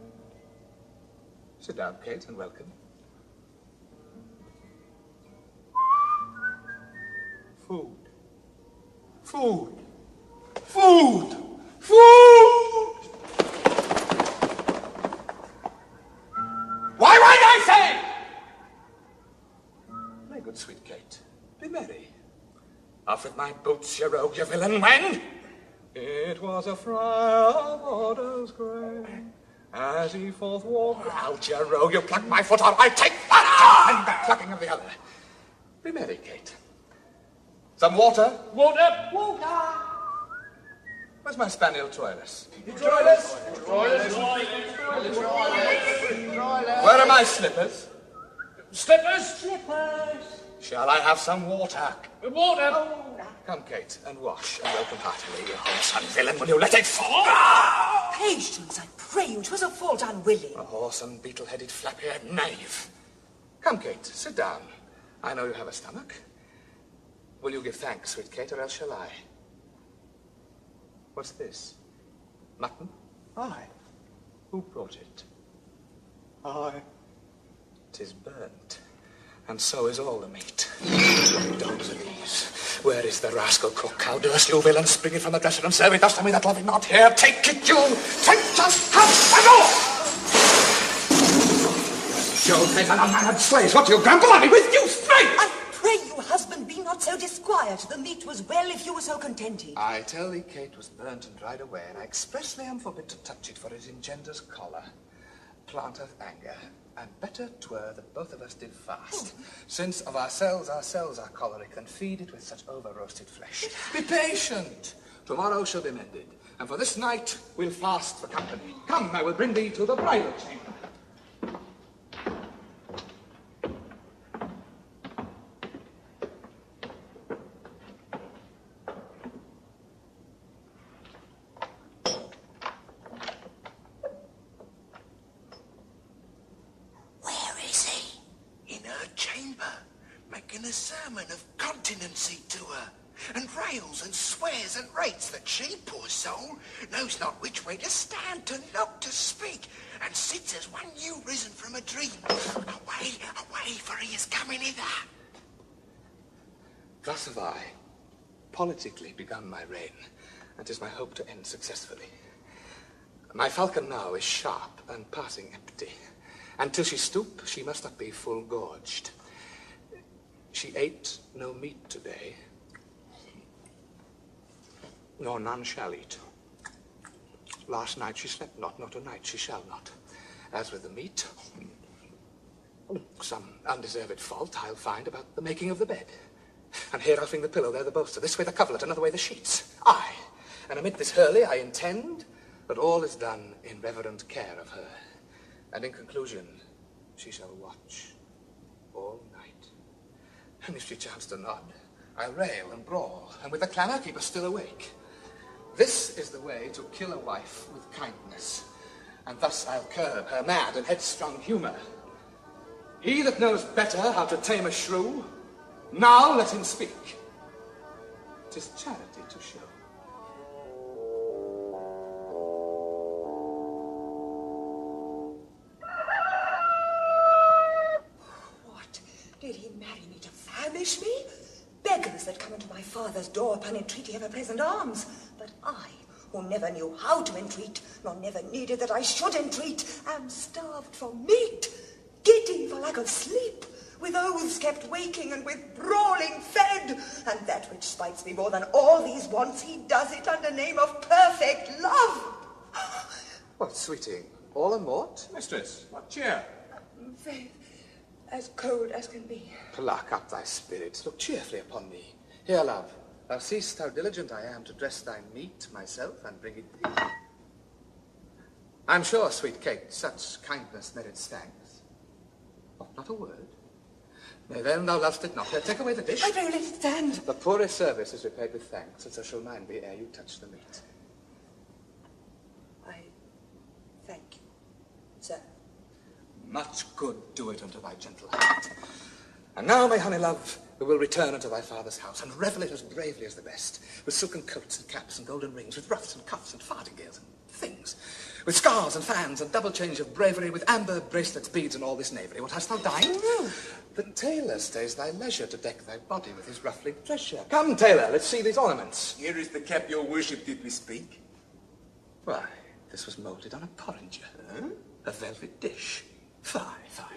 Sit down, Kate, and welcome. Food. Food. Food. Food! Why, I say? My good sweet Kate, be merry. Off with my boots, you rogue, you villain, when? It was a friar of orders grey, as he forth walked out, you rogue, you pluck my foot out, I take that, and the plucking of the other. Be merry, Kate. Some water? Water! Walter! Where's my spaniel Troilus? Troilus? Where are my slippers? Slippers? Slippers! Shall I have some water? Water! Come, Kate, and wash, and welcome heartily, you wholesome villain, will you let it fall? Patience, I pray you, 'twas a fault unwilling. A whoreson, beetle-headed, flap-haired knave. Come, Kate, sit down. I know you have a stomach. Will you give thanks, sweet Kate, or else shall I? What's this? Mutton? Aye. Who brought it? Aye. 'Tis burnt, and so is all the meat. Dogs are these. Where is the rascal cook? How durst you, villain, spring it from the dresser and serve it thus to me that love it not? Here, take it, you! Take just half and all! Jove, and unmannered slaves, what do you grumble at me with, you straight? I pray you, husband, be not so disquiet. The meat was well if you were so contented. I tell thee, Kate, was burnt and dried away, and I expressly am forbid to touch it, for it engenders choler, planteth anger, and better 'twere that both of us did fast, since of ourselves are choleric, and feed it with such over-roasted flesh. Be patient. Tomorrow shall be mended, and for this night we'll fast for company. Come, I will bring thee to the bridal chamber. A sermon of continency to her, and rails and swears and rates that she, poor soul, knows not which way to stand, to look, to speak, and sits as one new risen from a dream. Away, away, for he is coming hither. Thus have I politically begun my reign, and 'tis my hope to end successfully. My falcon now is sharp and passing empty, and till she stoop, she must not be full gorged. She ate no meat today, nor none shall eat. Last night she slept not, nor tonight she shall not. As with the meat, some undeserved fault I'll find about the making of the bed. And here I'll fling the pillow, there the bolster, this way the coverlet, another way the sheets. Aye, and amid this hurly I intend that all is done in reverent care of her. And in conclusion, she shall watch all night. And if she chance to nod, I'll rail and brawl, and with a clamour keep her still awake. This is the way to kill a wife with kindness, and thus I'll curb her mad and headstrong humour. He that knows better how to tame a shrew, now let him speak. 'Tis charity to show. Did he marry me to famish me? Beggars that come unto my father's door upon entreaty of her present alms. But I, who never knew how to entreat, nor never needed that I should entreat, am starved for meat, giddy for lack of sleep, with oaths kept waking and with brawling fed, and that which spites me more than all these wants, he does it under name of perfect love. What, sweeting? All and what? Mistress, what cheer? Faith, as cold as can be. Pluck up thy spirits. Look cheerfully upon me. Here, love, thou seest how diligent I am to dress thy meat myself and bring it thee. I'm sure, sweet Kate, such kindness merits thanks. Oh, not a word. Nay, then thou lovest it not. Here, take away the dish. I pray let it stand. The poorest service is repaid with thanks, and so shall mine be ere you touch the meat. I thank you, sir. Much good do it unto thy gentle heart. And now, my honey love, we will return unto thy father's house, and revel it as bravely as the best, with silken coats and caps and golden rings, with ruffs and cuffs and farthingales and things, with scarves and fans and double change of bravery, with amber bracelets, beads, and all this knavery. What hast thou dined? The tailor stays thy leisure to deck thy body with his ruffling pleasure. Come, tailor, let's see these ornaments. Here is the cap your worship did bespeak. Why, this was moulded on a porringer. Huh? A velvet dish. Fie,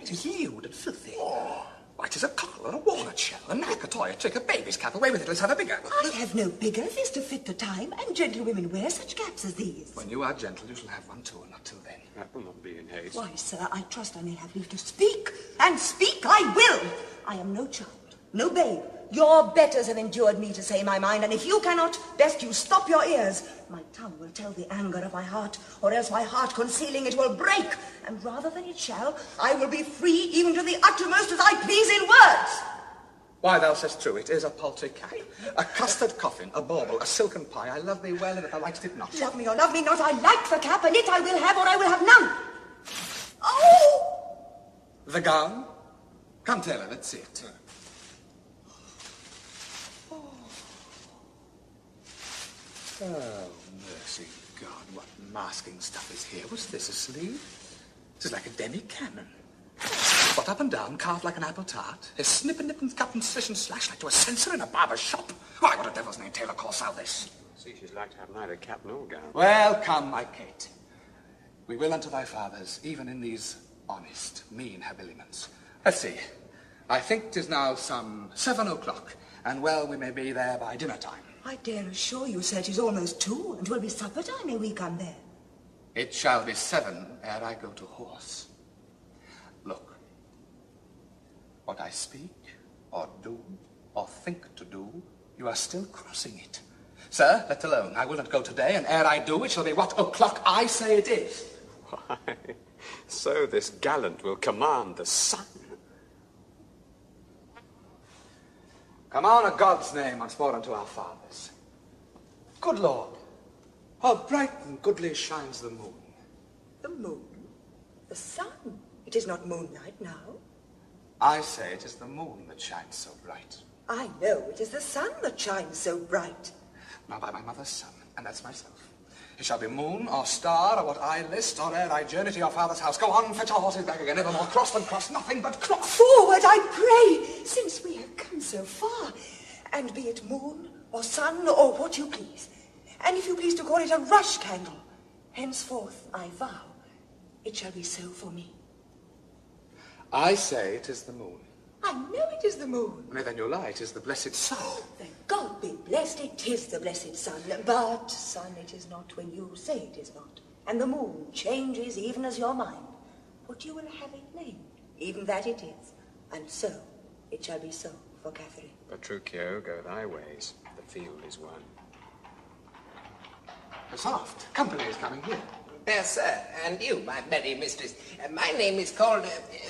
it is lewd and filthy. Oh. Why, it is a cockle and a walnut shell, a knack, a toy, a trick, a baby's cap. Away with it, let's have a bigger. I have no bigger. This to fit the time, and gentlewomen wear such caps as these. When you are gentle, you shall have one too, and not till then. That will not be in haste. Why, sir, I trust I may have leave to speak, and speak I will. I am no child, no babe. Your betters have endured me to say my mind, and if you cannot, best you stop your ears. My tongue will tell the anger of my heart, or else my heart concealing it will break, and rather than it shall, I will be free even to the uttermost as I please in words. Why, thou sayest true, it is a paltry cap, a custard coffin, a bauble, a silken pie. I love thee well, and if thou likest it not. Love me or love me not, I like the cap, and it I will have, or I will have none. Oh! The gown? Come, tailor, let's see it. Oh, mercy God, what masking stuff is here? What's this, a sleeve? This is like a demi-cannon. What, up and down, carved like an apple tart? A snip and nip and cut and slish and slash like to a censer in a barber's shop? Why, what a devil's name tailor calls out this? See, she's like to have neither cap nor gown. Well, come, my Kate. We will unto thy father's, even in these honest, mean habiliments. Let's see. I think 'tis now some 7 o'clock, and well we may be there by dinner time. I dare assure you, sir, 'tis almost 2, and 'twill be supper time ere we come there. It shall be 7 ere I go to horse. Look, what I speak, or do, or think to do, you are still crossing it. Sir, let alone. I will not go today, and ere I do, it shall be what o'clock I say it is. Why, so this gallant will command the sun. Come on, a God's name, once more unto our fathers. Good Lord, how bright and goodly shines the moon. The moon? The sun? It is not moonlight now. I say it is the moon that shines so bright. I know it is the sun that shines so bright. Now by my mother's son, and that's myself. It shall be moon or star or what I list, or ere I journey to your father's house. Go on, fetch our horses back again, never more cross than cross, nothing but cross. Forward, I pray, since we have come so far. And be it moon or sun or what you please. And if you please to call it a rush candle, henceforth I vow it shall be so for me. I say it is the moon. I know it is the moon. Nay, then you lie, it is the blessed sun. Then God be blessed, it is the blessed sun. But sun it is not when you say it is not. And the moon changes even as your mind. But you will have it named, even that it is. And so it shall be so for Katharina. Petruchio, go thy ways. The field is won. Soft. Company is coming here. Yes, sir, and you, my merry mistress. My name is called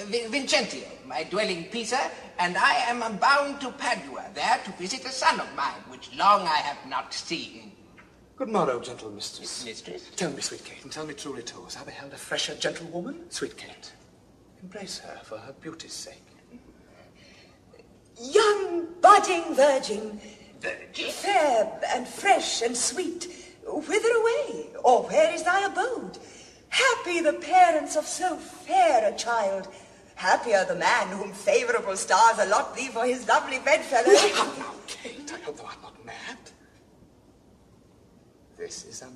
Vincentio, my dwelling Pisa, and I am bound to Padua, there to visit a son of mine, which long I have not seen. Good morrow, gentle mistress. Mistress? Tell me, sweet Kate, and tell me truly too, has I beheld a fresher gentlewoman? Sweet Kate, embrace her for her beauty's sake. Young budding virgin, Virgin? fair and fresh and sweet, whither away, or where is thy abode? Happy the parents of so fair a child, happier the man whom favourable stars allot thee for his lovely bedfellow. How now, Kate, I hope thou art not mad. This is a man.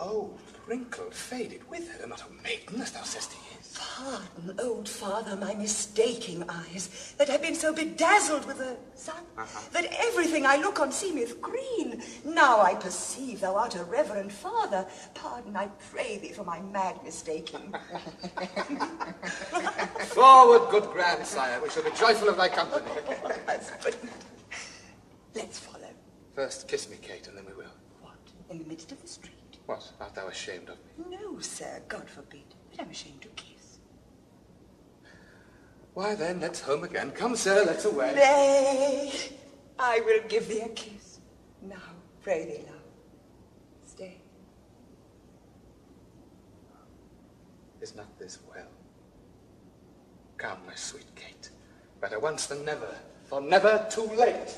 Old, wrinkled, faded, with her, not a maiden, as thou sayest he is. Pardon, old father, my mistaking eyes, that have been so bedazzled with the sun, that everything I look on seemeth green. Now I perceive thou art a reverend father. Pardon, I pray thee, for my mad mistaking. Forward, good grandsire, we shall be joyful of thy company. Husband, let's follow. First kiss me, Kate, and then we will. What, in the midst of the street? What, art thou ashamed of me? No, sir, God forbid, but I'm ashamed to kiss. Why then, let's home again. Come, sir, let's away. Nay, I will give thee a kiss. Now, pray thee, love, stay. Is not this well? Come, my sweet Kate. Better once than never, for never too late.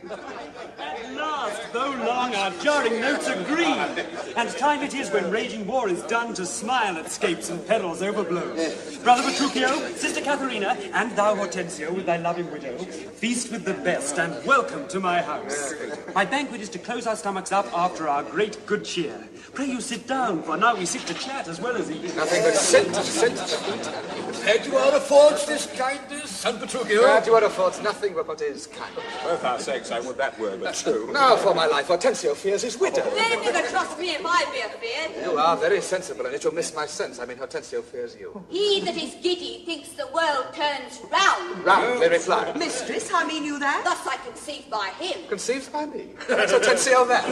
At last, though long, our jarring notes agree. And time it is when raging war is done to smile at scapes and perils overblown. Brother Petruchio, sister Katharina, and thou Hortensio with thy loving widow, feast with the best and welcome to my house. My banquet is to close our stomachs up after our great good cheer. Pray you sit down, for now we sit to chat as well as eat. Nothing but sit. Prepared you are affords this kindness, San Petruchio? Prepared you are affords nothing but what is kind. Both our sakes, I would that were but true. Now, for my life, Hortensio fears his widow. They never trust me if I be afeard. You are very sensible, and yet you'll miss my sense. I mean, Hortensio fears you. He that is giddy thinks the world turns round. Roundly reply. Mistress, how mean you that? Thus I conceive by him. Conceives by me. That's Hortensio that.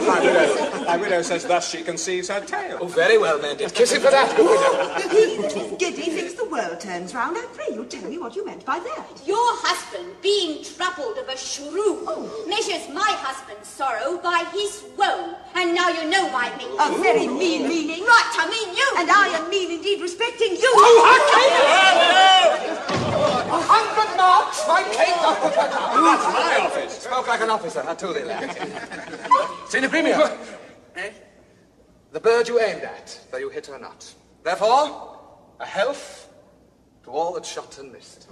My widow says thus she conceives her tale. Oh, very well, mended. Kiss him for that, good widow. He that is giddy thinks the world turns round. I pray you tell me what you meant by that. Your husband, being troubled of a shrew, measures my husband's sorrow by his woe. And now you know my meaning. A very mean meaning. Right, I mean you. And I am mean indeed respecting you. 100 marks, my Kate, not put her down. That's my office. Spoke like an officer, I told you that. Signor Gremio. The bird you aimed at, though you hit her not. Therefore, a health to all that shot and missed.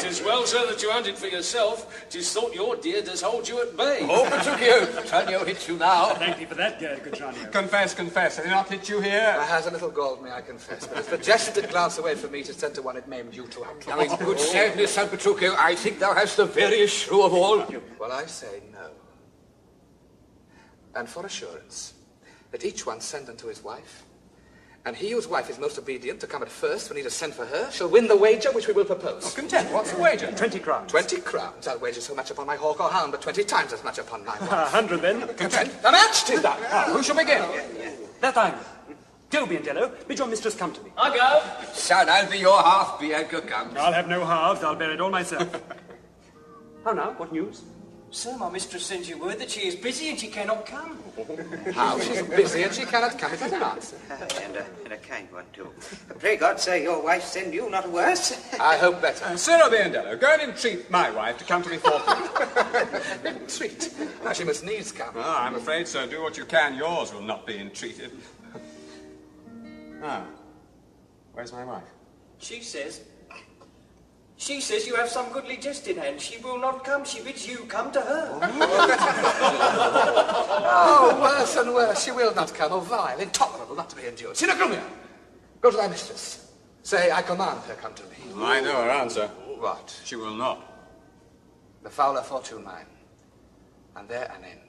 'Tis well, sir, that you hunt it for yourself. 'Tis thought your deer does hold you at bay. Oh, Petruchio, Tranio hits you now. Thank thee for that, good Tranio. Confess, has he not hit you here? I has a little galled me, I confess, but if the jest did glance away from me to send to one it maimed you to Now, in good sadness, San Petruchio, I think thou hast the veriest shrew of all. Well, I say no. And for assurance, that each one send unto his wife, and he whose wife is most obedient to come at first when he does send for her, shall win the wager which we will propose. Content, what's the wager? 20 crowns. 20 crowns. I'll wager so much upon my hawk or hound, but 20 times as much upon my wife. 100 then. Content. A match, 'tis done. Who shall begin? That I will. Go, Biondello, bid your mistress come to me. I go. Son, I'll be your half, Bianca comes. I'll have no halves, I'll bear it all myself. How now, what news? Sir, my mistress sends you word that she is busy and she cannot come. How? She's busy and she cannot come. It is an answer. And a kind one, too. Pray God, sir, your wife send you, not worse. I hope better. Sir Biondello, go and entreat my wife to come to me forthwith. Entreat. Now she must needs come. Ah, I'm afraid so. Do what you can. Yours will not be entreated. Where's my wife? She says you have some goodly jest in hand. She will not come. She bids you come to her. Oh, worse and worse. She will not come. Oh, vile, intolerable, not to be endured. Signor Grumio, go to thy mistress. Say, I command her come to me. I know her answer. What? She will not. The fouler fortune mine. And there an end.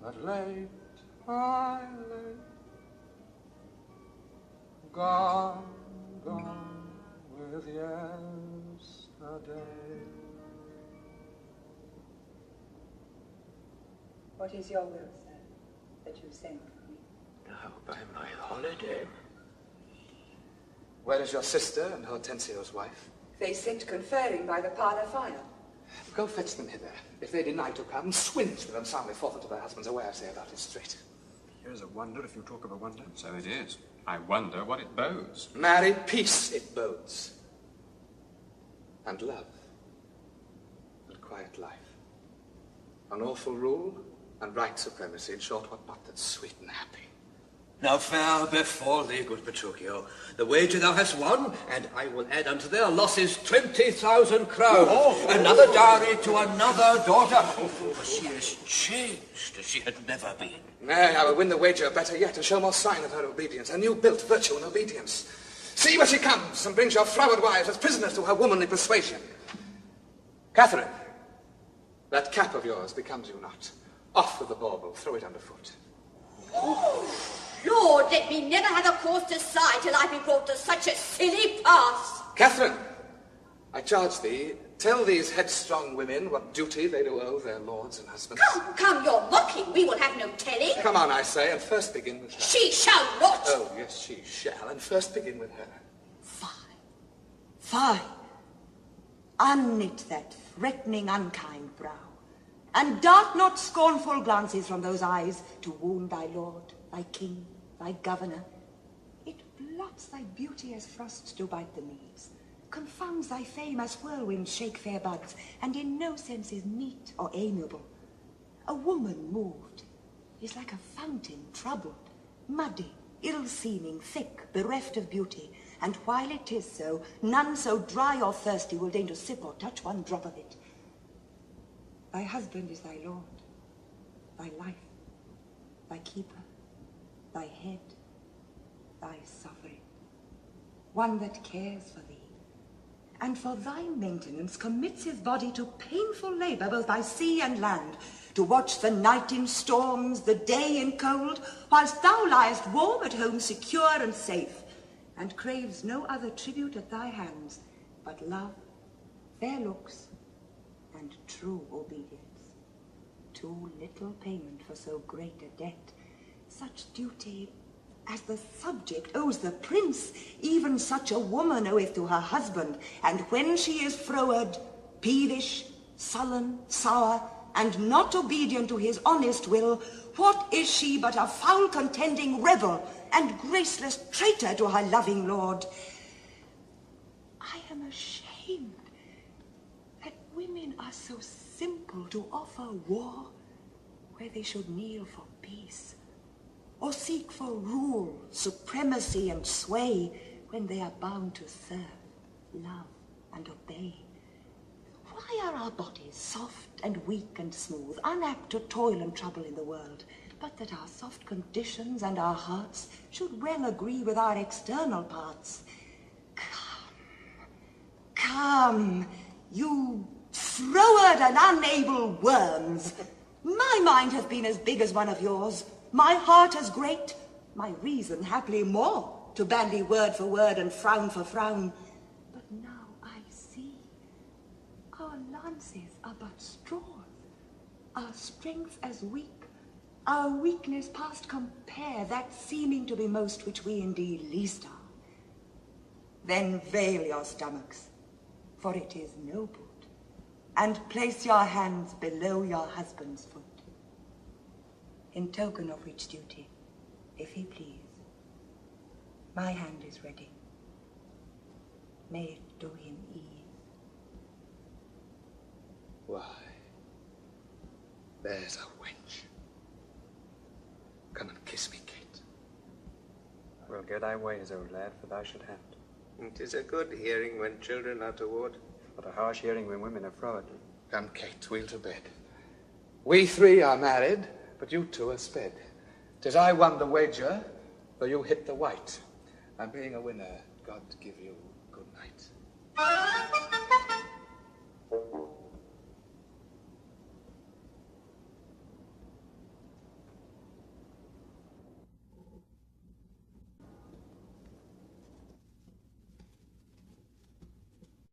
But late, I late, gone with yesterday. What is your will, sir, that you send for me? Now, by my holiday. Where is your sister and Hortensio's wife? They sit conferring by the parlour fire. Go fetch them hither. If they deny to come, swinge with them soundly forth to their husbands away, I say about it straight. Here's a wonder if you talk of a wonder. So it is. I wonder what it bodes. Married peace it bodes. And love. And quiet life. Unlawful rule and right supremacy. In short, what not that's sweet and happy. Now fair befall thee, good Petruchio. The wager thou hast won, and I will add unto their losses 20,000 crowns. Another dowry to another daughter. For she is changed as she had never been. Nay, I will win the wager better yet, and show more sign of her obedience, a new built virtue and obedience. See where she comes, and brings your froward wives as prisoners to her womanly persuasion. Katharine, that cap of yours becomes you not. Off with the bauble, throw it underfoot. Lord, let me never have a cause to sigh till I be brought to such a silly pass. Katharine, I charge thee, tell these headstrong women what duty they do owe their lords and husbands. Come, you're mocking. We will have no telling. Come on, I say, and first begin with her. She shall not. Oh, yes, she shall, and first begin with her. Fie. Unknit that threatening, unkind brow, and dart not scornful glances from those eyes to wound thy lord, thy king, thy governor. It blots thy beauty as frosts do bite the leaves, confounds thy fame as whirlwinds shake fair buds, and in no sense is meet or amiable. A woman moved is like a fountain troubled, muddy, ill-seeming, thick, bereft of beauty, and while it is so, none so dry or thirsty will deign to sip or touch one drop of it. Thy husband is thy lord, thy life, thy keeper, thy head, thy sovereign, one that cares for thee, and for thy maintenance commits his body to painful labour both by sea and land, to watch the night in storms, the day in cold, whilst thou liest warm at home, secure and safe, and craves no other tribute at thy hands but love, fair looks, and true obedience. Too little payment for so great a debt. Such duty as the subject owes the prince, even such a woman oweth to her husband, and when she is froward, peevish, sullen, sour, and not obedient to his honest will, what is she but a foul contending rebel and graceless traitor to her loving lord? I am ashamed that women are so simple to offer war where they should kneel for peace, or seek for rule, supremacy, and sway when they are bound to serve, love, and obey. Why are our bodies soft and weak and smooth, unapt to toil and trouble in the world, but that our soft conditions and our hearts should well agree with our external parts? Come, you froward and unable worms. My mind hath been as big as one of yours, my heart as great, my reason haply more, to bandy word for word and frown for frown. But now I see, our lances are but straws, our strength as weak, our weakness past compare, that seeming to be most which we indeed least are. Then veil your stomachs, for it is no good, and place your hands below your husband's foot, in token of which duty, if he please, my hand is ready. May it do him ease. Why, there's a wench. Come and kiss me, Kate. Well, go thy ways, old lad, for thou shalt have. 'Tis a good hearing when children are toward. But a harsh hearing when women are froward. Come, Kate, we'll to bed. We three are married, but you two are sped. 'Tis I won the wager, though you hit the white. And being a winner, God give you good night.